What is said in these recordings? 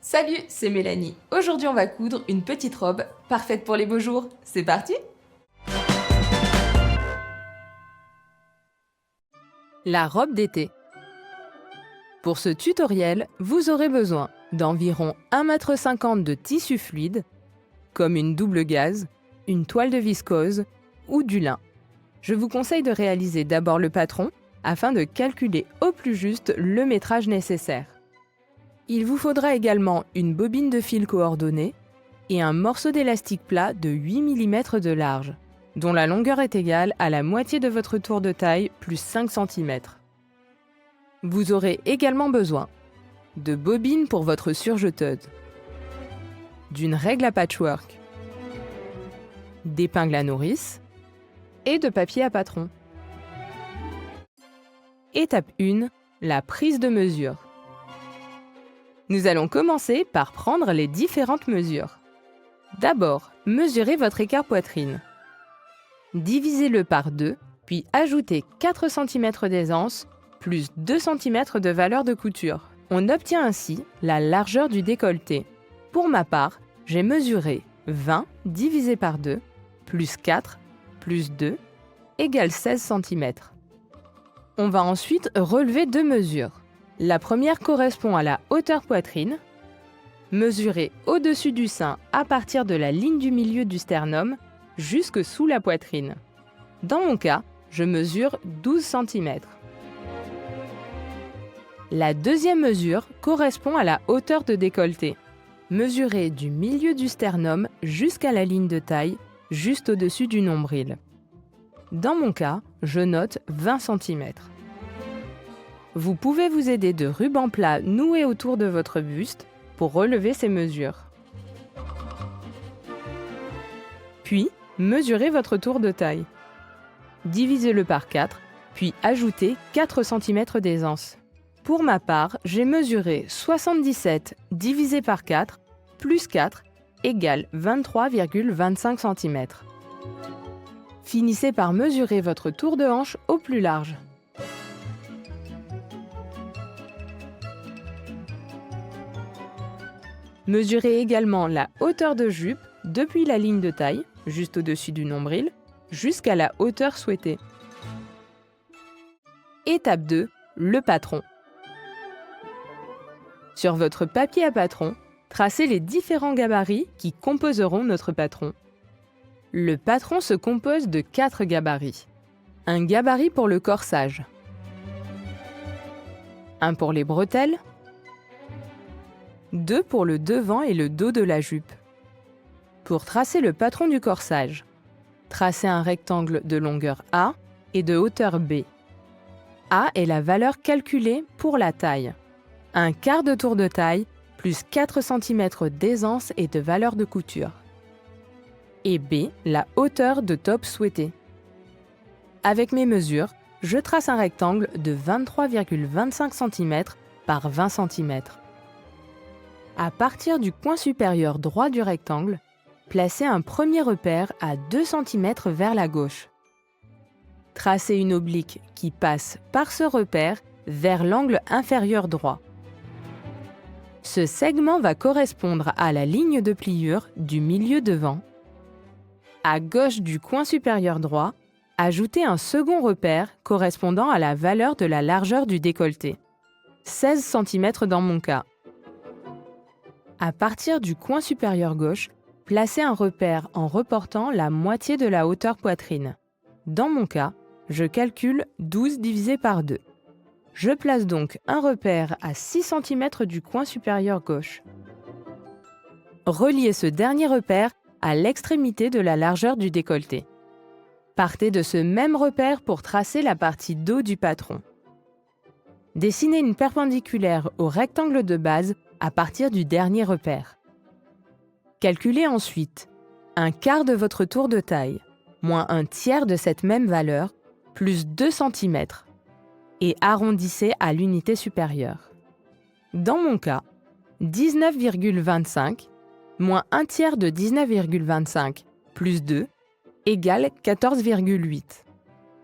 Salut, c'est Mélanie. Aujourd'hui, on va coudre une petite robe parfaite pour les beaux jours. C'est parti? La robe d'été. Pour ce tutoriel, vous aurez besoin d'environ 1,50 m de tissu fluide, comme une double gaze, une toile de viscose ou du lin. Je vous conseille de réaliser d'abord le patron afin de calculer au plus juste le métrage nécessaire. Il vous faudra également une bobine de fil coordonnée et un morceau d'élastique plat de 8 mm de large, dont la longueur est égale à la moitié de votre tour de taille plus 5 cm. Vous aurez également besoin de bobines pour votre surjeteuse, d'une règle à patchwork, d'épingles à nourrice et de papier à patron. Étape 1, la prise de mesure. Nous allons commencer par prendre les différentes mesures. D'abord, mesurez votre écart poitrine. Divisez-le par 2, puis ajoutez 4 cm d'aisance plus 2 cm de valeur de couture. On obtient ainsi la largeur du décolleté. Pour ma part, j'ai mesuré 20 divisé par 2 plus 4 plus 2 égale 16 cm. On va ensuite relever deux mesures. La première correspond à la hauteur poitrine. Mesurez au-dessus du sein à partir de la ligne du milieu du sternum jusque sous la poitrine. Dans mon cas, je mesure 12 cm. La deuxième mesure correspond à la hauteur de décolleté. Mesurez du milieu du sternum jusqu'à la ligne de taille, juste au-dessus du nombril. Dans mon cas, je note 20 cm. Vous pouvez vous aider de ruban plat noué autour de votre buste pour relever ces mesures. Puis, mesurez votre tour de taille. Divisez-le par 4, puis ajoutez 4 cm d'aisance. Pour ma part, j'ai mesuré 77 divisé par 4 plus 4 égale 23,25 cm. Finissez par mesurer votre tour de hanche au plus large. Mesurez également la hauteur de jupe depuis la ligne de taille, juste au-dessus du nombril, jusqu'à la hauteur souhaitée. Étape 2, le patron. Sur votre papier à patron, tracez les différents gabarits qui composeront notre patron. Le patron se compose de 4 gabarits. Un gabarit pour le corsage, un pour les bretelles, 2 pour le devant et le dos de la jupe. Pour tracer le patron du corsage, tracez un rectangle de longueur A et de hauteur B. A est la valeur calculée pour la taille. Un quart de tour de taille plus 4 cm d'aisance et de valeur de couture. Et B, la hauteur de top souhaitée. Avec mes mesures, je trace un rectangle de 23,25 cm par 20 cm. À partir du coin supérieur droit du rectangle, placez un premier repère à 2 cm vers la gauche. Tracez une oblique qui passe par ce repère vers l'angle inférieur droit. Ce segment va correspondre à la ligne de pliure du milieu devant. À gauche du coin supérieur droit, ajoutez un second repère correspondant à la valeur de la largeur du décolleté, 16 cm dans mon cas. À partir du coin supérieur gauche, placez un repère en reportant la moitié de la hauteur poitrine. Dans mon cas, je calcule 12 divisé par 2. Je place donc un repère à 6 cm du coin supérieur gauche. Reliez ce dernier repère à l'extrémité de la largeur du décolleté. Partez de ce même repère pour tracer la partie dos du patron. Dessinez une perpendiculaire au rectangle de base à partir du dernier repère. Calculez ensuite un quart de votre tour de taille, moins un tiers de cette même valeur, plus 2 cm, et arrondissez à l'unité supérieure. Dans mon cas, 19,25 moins un tiers de 19,25 plus 2 égale 14,8.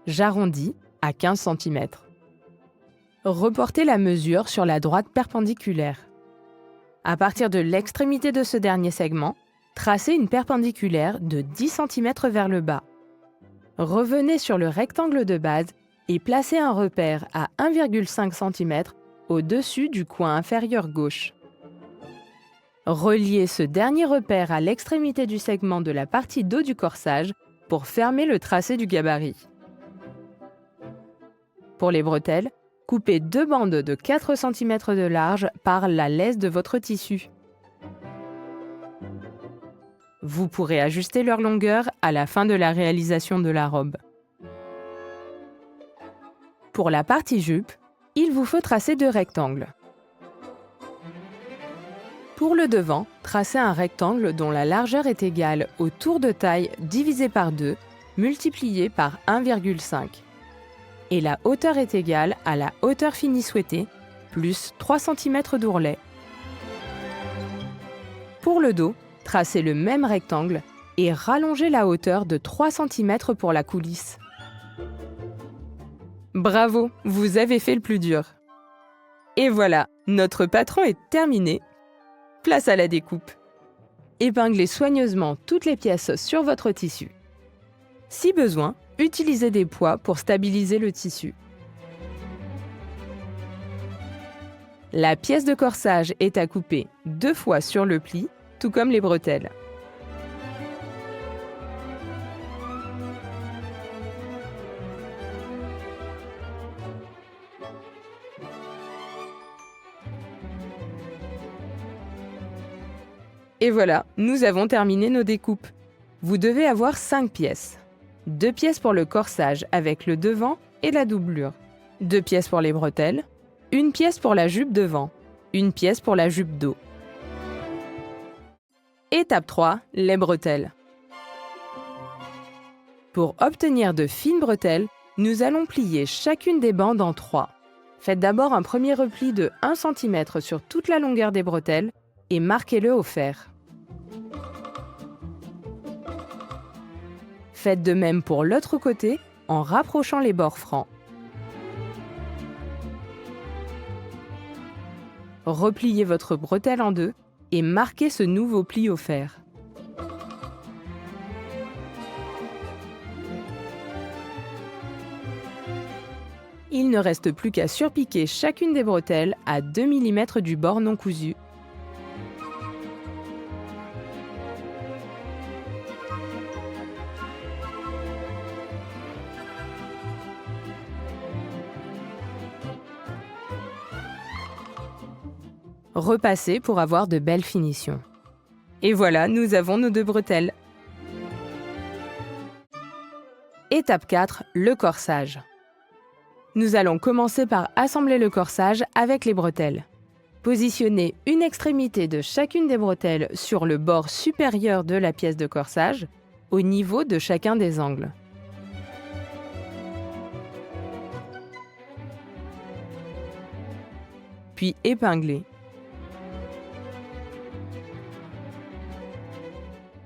J'arrondis à 15 cm. Reportez la mesure sur la droite perpendiculaire. À partir de l'extrémité de ce dernier segment, tracez une perpendiculaire de 10 cm vers le bas. Revenez sur le rectangle de base et placez un repère à 1,5 cm au-dessus du coin inférieur gauche. Reliez ce dernier repère à l'extrémité du segment de la partie dos du corsage pour fermer le tracé du gabarit. Pour les bretelles, coupez 2 bandes de 4 cm de large par la laisse de votre tissu. Vous pourrez ajuster leur longueur à la fin de la réalisation de la robe. Pour la partie jupe, il vous faut tracer 2 rectangles. Pour le devant, tracez un rectangle dont la largeur est égale au tour de taille divisé par 2, multiplié par 1,5. Et la hauteur est égale à la hauteur finie souhaitée, plus 3 cm d'ourlet. Pour le dos, tracez le même rectangle et rallongez la hauteur de 3 cm pour la coulisse. Bravo, vous avez fait le plus dur. Et voilà, notre patron est terminé. Place à la découpe. Épinglez soigneusement toutes les pièces sur votre tissu. Si besoin, utilisez des poids pour stabiliser le tissu. La pièce de corsage est à couper 2 fois sur le pli, tout comme les bretelles. Et voilà, nous avons terminé nos découpes. Vous devez avoir 5 pièces. 2 pièces pour le corsage avec le devant et la doublure. 2 pièces pour les bretelles. 1 pièce pour la jupe devant. 1 pièce pour la jupe dos. Étape 3, les bretelles. Pour obtenir de fines bretelles, nous allons plier chacune des bandes en 3. Faites d'abord un premier repli de 1 cm sur toute la longueur des bretelles et marquez-le au fer. Faites de même pour l'autre côté en rapprochant les bords francs. Repliez votre bretelle en 2 et marquez ce nouveau pli au fer. Il ne reste plus qu'à surpiquer chacune des bretelles à 2 mm du bord non cousu. Repassez pour avoir de belles finitions. Et voilà, nous avons nos 2 bretelles. Étape 4, le corsage. Nous allons commencer par assembler le corsage avec les bretelles. Positionnez une extrémité de chacune des bretelles sur le bord supérieur de la pièce de corsage, au niveau de chacun des angles. Puis épinglez.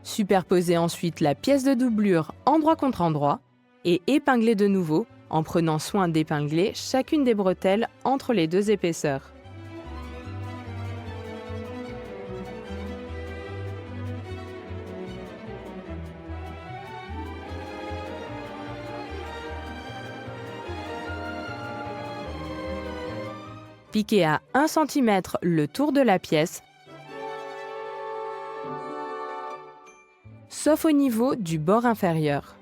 Superposez ensuite la pièce de doublure endroit contre endroit et épinglez de nouveau en prenant soin d'épingler chacune des bretelles entre les 2 épaisseurs. Piquez à 1 cm le tour de la pièce, sauf au niveau du bord inférieur.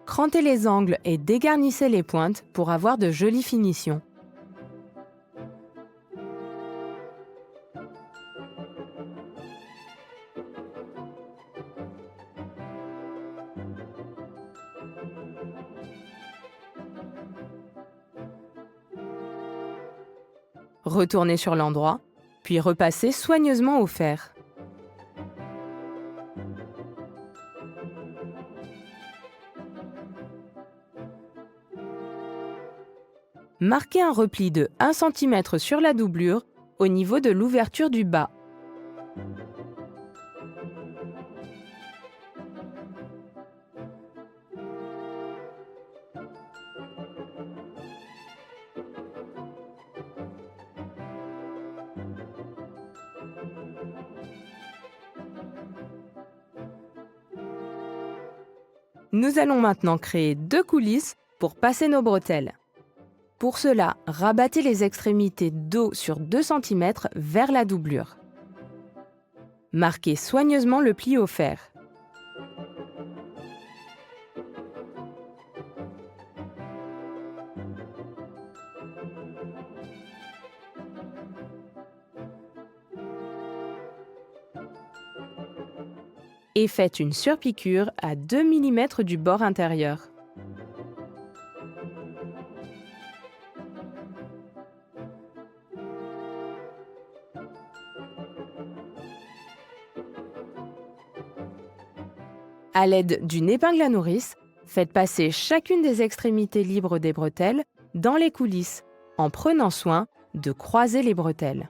Crantez les angles et dégarnissez les pointes pour avoir de jolies finitions. Retournez sur l'endroit, puis repassez soigneusement au fer. marquez un repli de 1 cm sur la doublure au niveau de l'ouverture du bas. Nous allons maintenant créer 2 coulisses pour passer nos bretelles. Pour cela, rabattez les extrémités dos sur 2 cm vers la doublure. Marquez soigneusement le pli au fer. Et faites une surpiqûre à 2 mm du bord intérieur. À l'aide d'une épingle à nourrice, faites passer chacune des extrémités libres des bretelles dans les coulisses, en prenant soin de croiser les bretelles.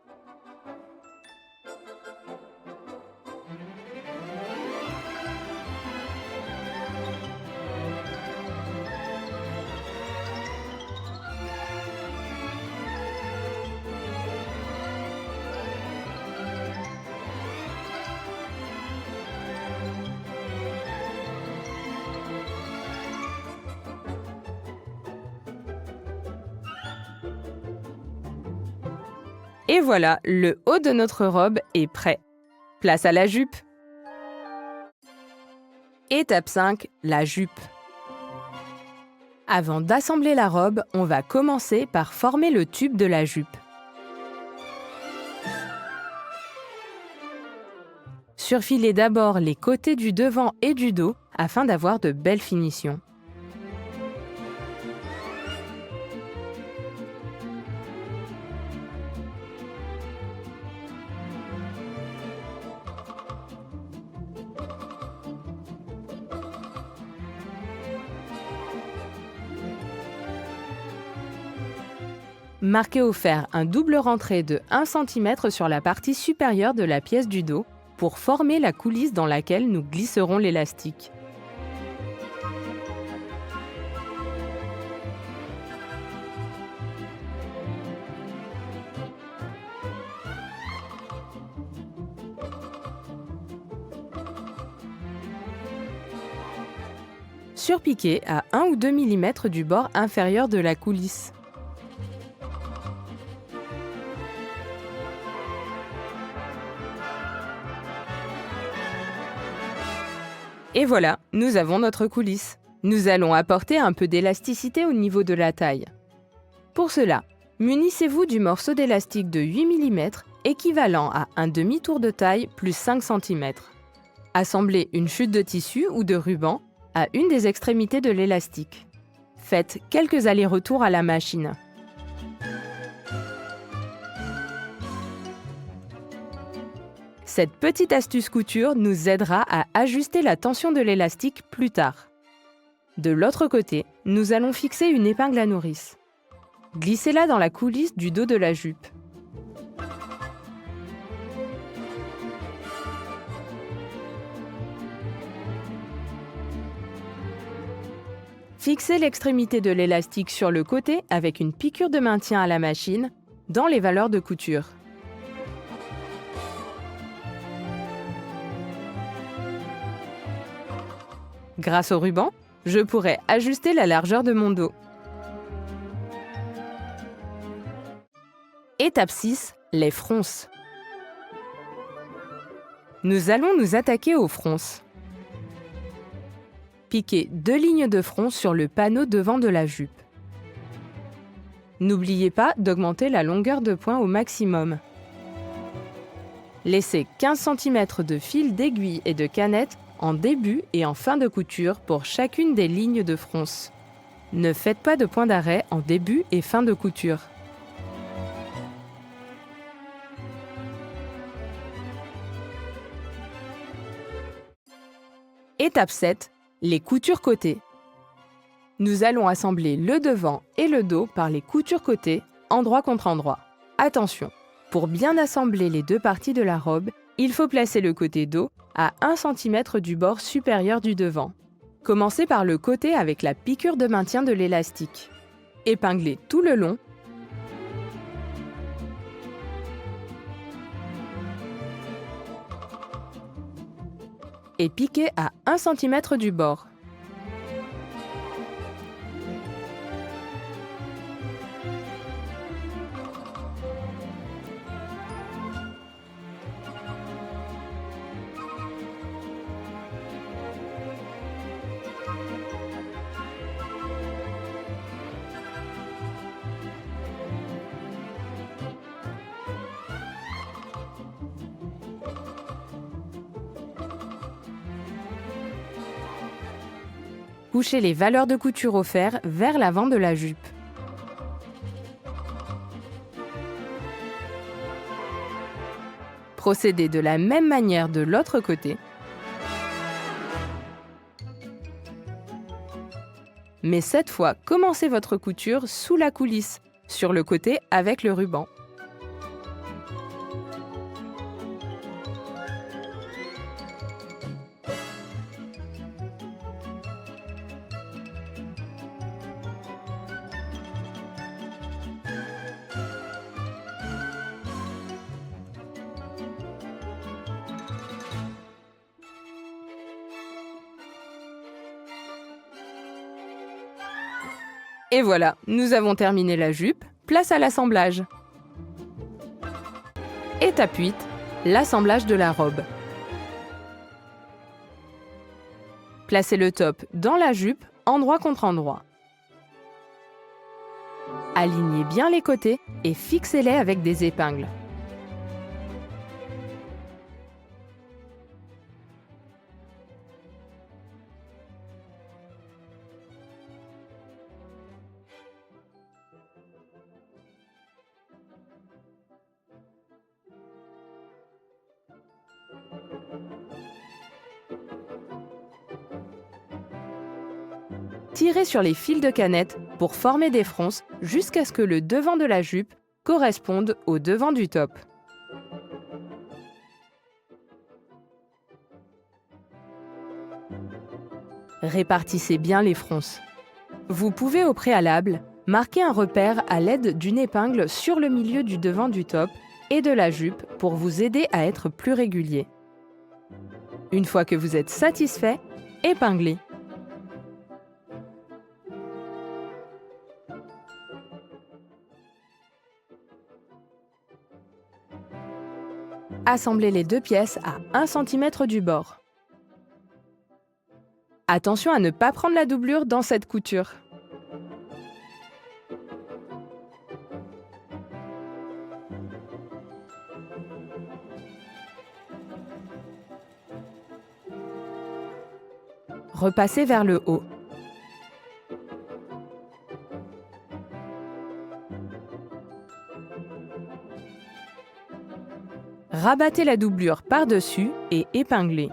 Et voilà, le haut de notre robe est prêt. Place à la jupe. Étape 5, la jupe. Avant d'assembler la robe, on va commencer par former le tube de la jupe. Surfilez d'abord les côtés du devant et du dos afin d'avoir de belles finitions. Marquez au fer un double rentré de 1 cm sur la partie supérieure de la pièce du dos pour former la coulisse dans laquelle nous glisserons l'élastique. Surpiquez à 1 ou 2 mm du bord inférieur de la coulisse. Et voilà, nous avons notre coulisse. Nous allons apporter un peu d'élasticité au niveau de la taille. Pour cela, munissez-vous du morceau d'élastique de 8 mm équivalent à un demi-tour de taille plus 5 cm. Assemblez une chute de tissu ou de ruban à une des extrémités de l'élastique. Faites quelques allers-retours à la machine. Cette petite astuce couture nous aidera à ajuster la tension de l'élastique plus tard. De l'autre côté, nous allons fixer une épingle à nourrice. Glissez-la dans la coulisse du dos de la jupe. Fixez l'extrémité de l'élastique sur le côté avec une piqûre de maintien à la machine dans les valeurs de couture. Grâce au ruban, je pourrai ajuster la largeur de mon dos. Étape 6, les fronces. Nous allons nous attaquer aux fronces. Piquez 2 lignes de fronce sur le panneau devant de la jupe. N'oubliez pas d'augmenter la longueur de point au maximum. Laissez 15 cm de fil d'aiguille et de canette en début et en fin de couture pour chacune des lignes de fronce. Ne faites pas de point d'arrêt en début et fin de couture. Étape 7, les coutures côté. Nous allons assembler le devant et le dos par les coutures côté, endroit contre endroit. Attention, pour bien assembler les deux parties de la robe, il faut placer le côté dos à 1 cm du bord supérieur du devant. Commencez par le côté avec la piqûre de maintien de l'élastique. Épinglez tout le long. Et piquez à 1 cm du bord. Couchez les valeurs de couture au fer vers l'avant de la jupe. Procédez de la même manière de l'autre côté. Mais cette fois, commencez votre couture sous la coulisse, sur le côté avec le ruban. Et voilà, nous avons terminé la jupe, place à l'assemblage. Étape 8, l'assemblage de la robe. Placez le top dans la jupe, endroit contre endroit. Alignez bien les côtés et fixez-les avec des épingles. Tirez sur les fils de canette pour former des fronces jusqu'à ce que le devant de la jupe corresponde au devant du top. Répartissez bien les fronces. Vous pouvez au préalable marquer un repère à l'aide d'une épingle sur le milieu du devant du top et de la jupe pour vous aider à être plus régulier. Une fois que vous êtes satisfait, épinglez. Assemblez les deux pièces à 1 cm du bord. Attention à ne pas prendre la doublure dans cette couture. Repassez vers le haut. Rabattez la doublure par-dessus et épinglez.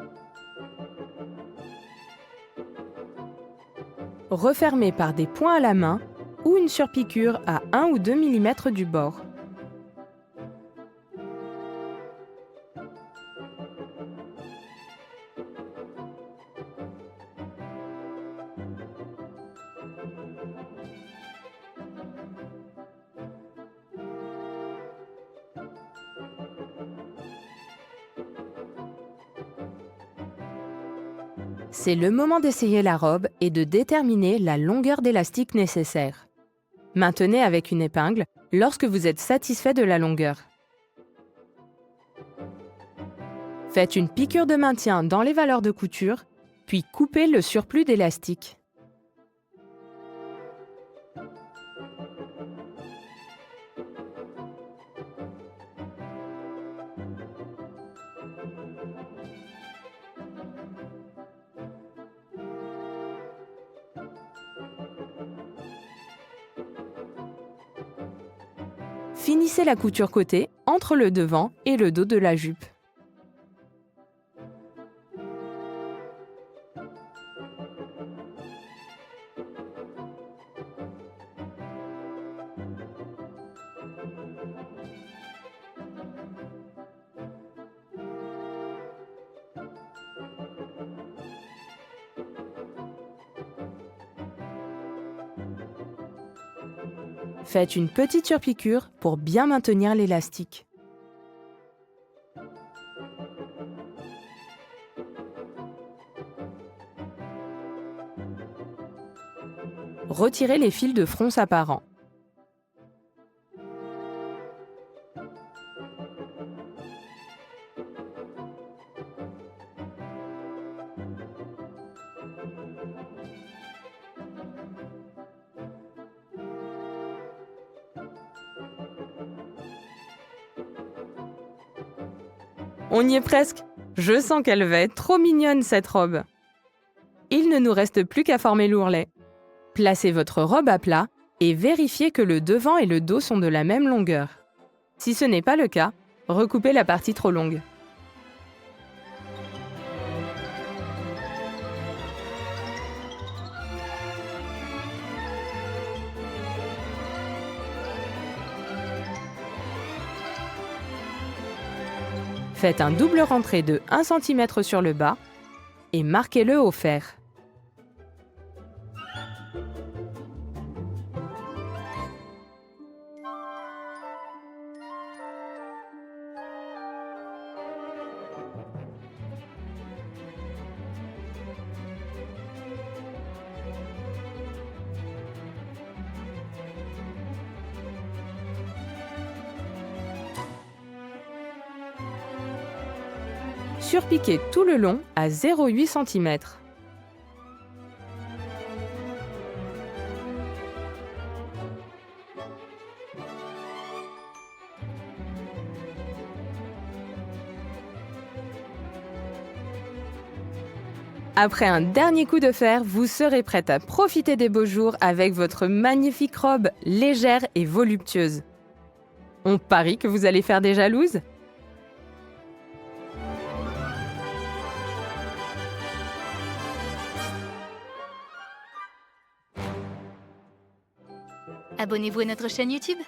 Refermez par des points à la main ou une surpiqûre à 1 ou 2 mm du bord. C'est le moment d'essayer la robe et de déterminer la longueur d'élastique nécessaire. Maintenez avec une épingle lorsque vous êtes satisfait de la longueur. Faites une piqûre de maintien dans les valeurs de couture, puis coupez le surplus d'élastique. Finissez la couture côté entre le devant et le dos de la jupe. Faites une petite surpiqûre pour bien maintenir l'élastique. Retirez les fils de fronce apparents. On y est presque. Je sens qu'elle va être trop mignonne, cette robe. Il ne nous reste plus qu'à former l'ourlet. Placez votre robe à plat et vérifiez que le devant et le dos sont de la même longueur. Si ce n'est pas le cas, recoupez la partie trop longue. Faites un double rentré de 1 cm sur le bas et marquez-le au fer. Surpiquez tout le long à 0,8 cm. Après un dernier coup de fer, vous serez prête à profiter des beaux jours avec votre magnifique robe légère et voluptueuse. On parie que vous allez faire des jalouses ? Abonnez-vous à notre chaîne YouTube.